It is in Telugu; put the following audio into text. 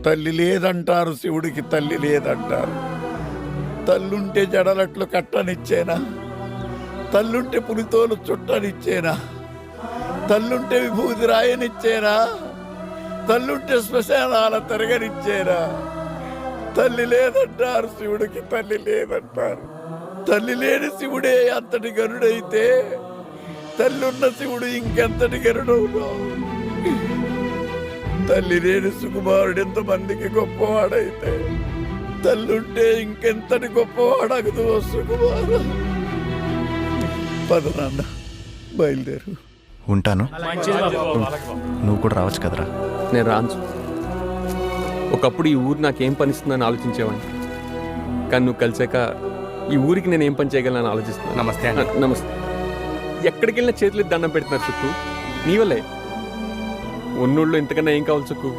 తల్లి లేదంటారు, శివుడికి తల్లి లేదంటారు. తల్లుంటే జడలట్లు కట్టనిచ్చేనా? తల్లుంటే పులితోలు చుట్టనిచ్చేనా? తల్లుంటే విభూతి రాయనిచ్చేనా? తల్లుంటే శ్మశానాల తిరగనిచ్చేనా? తల్లి లేదంటారు, శివుడికి తల్లి లేదంటారు. తల్లి లేని శివుడే అంతటి గరుడైతే తల్లున్న శివుడు ఇంకెంతటి గరుడవునా? తల్లి లేని సుకుమారుడు ఎంతమందికి గొప్పవాడైతే తల్లుంటే ఇంకెంతటి గొప్పవాడగదు సుకుమారు. పద నాన్న, బయలుదేరు. ఉంటాను. నువ్వు కూడా రావచ్చు కదరా. నేను రాను. ఒకప్పుడు ఈ ఊరు నాకేం పనిస్తుందని ఆలోచించేవాడిని, కానీ నువ్వు కలిసాక ఈ ఊరికి నేను ఏం పని చేయగలను ఆలోచిస్తున్నాను. నమస్తే. నమస్తే. ఎక్కడికి వెళ్ళినా చేతులు దండం పెడుతున్నారు సుక్కు, నీ వల్లే. ఉన్నోళ్ళు ఇంతకన్నా ఏం కావాలి సుక్కు?